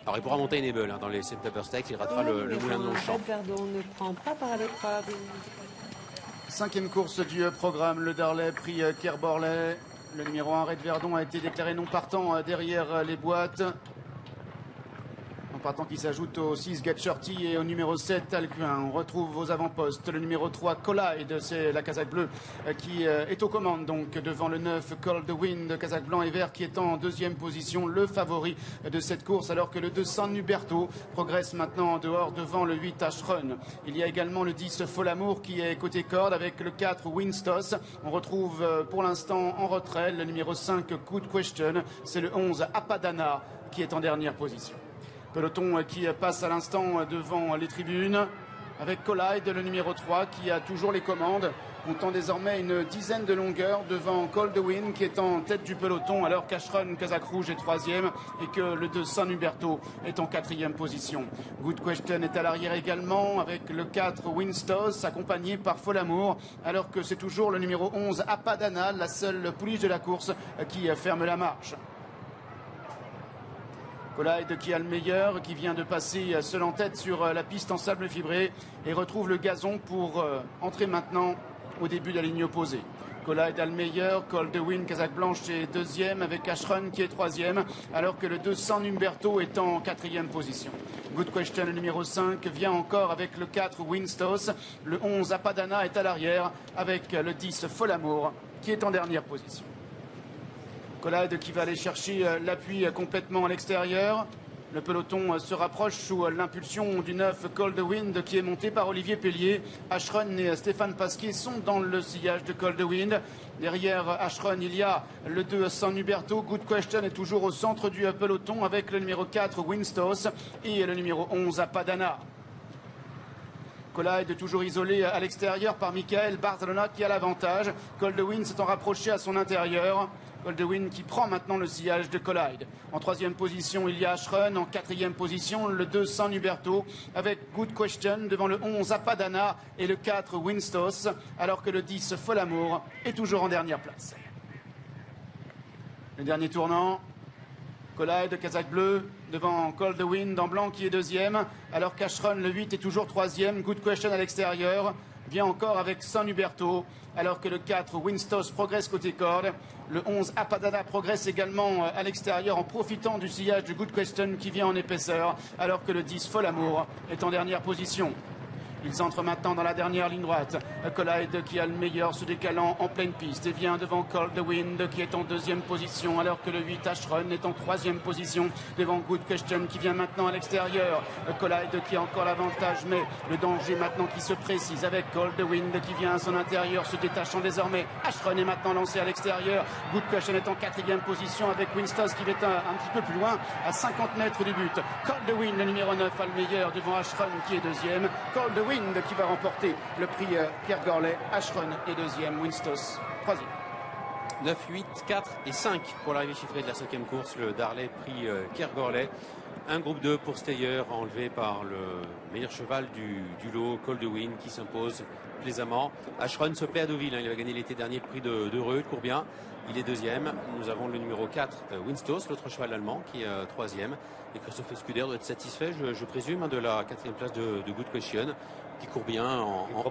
Alors il pourra monter Enable dans les Pepper Stakes, il ratera le moulin de Longchamp. Red Verdon ne prend pas par le 3. Cinquième course du programme, le Darley, prix Kerborley. Le numéro 1, Red Verdon, a été déclaré non partant derrière les boîtes. En partant qui s'ajoute au 6, Get Shorty, et au numéro 7, Alcuin. On retrouve aux avant-postes le numéro 3, Collide, c'est la casaque bleue qui est aux commandes, donc devant le 9, Cold Wind, casaque blanc et vert, qui est en deuxième position, le favori de cette course, alors que le 2, San Huberto, progresse maintenant en dehors devant le 8, Ashrun. Il y a également le 10, Folamour, qui est côté corde, avec le 4, Winstos. On retrouve pour l'instant en retrait le numéro 5, Good Question, c'est le 11, Apadana, qui est en dernière position. Peloton qui passe à l'instant devant les tribunes avec Collide, le numéro 3, qui a toujours les commandes, comptant désormais une dizaine de longueurs devant Cold Wind qui est en tête du peloton, alors qu'Ashrun, casaque rouge, est troisième et que le 2, San Huberto, est en quatrième position. Good Question est à l'arrière également avec le 4, Winstos, accompagné par Folamour, alors que c'est toujours le numéro 11, Apadana, la seule pouliche de la course, qui ferme la marche. Collide qui a le meilleur, qui vient de passer seul en tête sur la piste en sable fibré et retrouve le gazon pour entrer maintenant au début de la ligne opposée. Collide a le meilleur, Cold Wind, casaque blanche, est deuxième avec Ashrun qui est troisième, alors que le 2, San Huberto, est en quatrième position. Good Question, le numéro 5, vient encore avec le 4, Winstos. Le 11, Apadana, est à l'arrière avec le 10, Folamour, qui est en dernière position. Collide qui va aller chercher l'appui complètement à l'extérieur. Le peloton se rapproche sous l'impulsion du 9, Cold Wind, qui est monté par Olivier Pellier. Ashrun et Stéphane Pasquier sont dans le sillage de Cold Wind. Derrière Ashrun, il y a le 2, San Huberto. Good Question est toujours au centre du peloton avec le numéro 4, Winstos, et le numéro 11, Apadana. Collide toujours isolé à l'extérieur par Michael Barcelona qui a l'avantage. Cold Wind s'est rapproché à son intérieur. Cold Wind qui prend maintenant le sillage de Collide. En troisième position, il y a Ashrun. En quatrième position, le 2, San Huberto, avec Good Question devant le 11, Apadana, et le 4, Winstos, alors que le 10, Folamour, est toujours en dernière place. Le dernier tournant, Collide, casaque bleu, devant Cold Wind en blanc qui est deuxième, alors qu'Ashrun, le 8, est toujours troisième. Good Question à l'extérieur, vient encore avec San Huberto, alors que le 4, Winstos, progresse côté corde. Le 11, Apadana, progresse également à l'extérieur en profitant du sillage de Good Question qui vient en épaisseur, alors que le 10, Folamour, est en dernière position. Ils entrent maintenant dans la dernière ligne droite. Collide qui a le meilleur, se décalant en pleine piste et vient devant Cold Wind qui est en deuxième position, alors que le 8, Ashrun, est en troisième position devant Good Question qui vient maintenant à l'extérieur. Collide qui a encore l'avantage, mais le danger maintenant qui se précise avec Cold Wind qui vient à son intérieur, se détachant désormais. Ashrun est maintenant lancé à l'extérieur. Good Question est en quatrième position avec Winstos qui est un petit peu plus loin, à 50 mètres du but. Cold Wind, le numéro 9, a le meilleur devant Ashrun qui est deuxième. Cold Wind qui va remporter le prix Kergorley. Ashrun est deuxième, Winstos troisième. 9, 8, 4 et 5 pour l'arrivée chiffrée de la cinquième course, le Darley prix Kergorley. Un groupe 2 pour Steyer, enlevé par le meilleur cheval du lot, Cold Wind, qui s'impose plaisamment. Ashrun se plaît à Deauville, il avait gagné l'été dernier le prix de Reux, il court bien. Il est deuxième. Nous avons le numéro 4, Winstos, l'autre cheval allemand, qui est troisième. Et Christophe Escuder doit être satisfait, je présume, de la quatrième place de Good Question, qui court bien en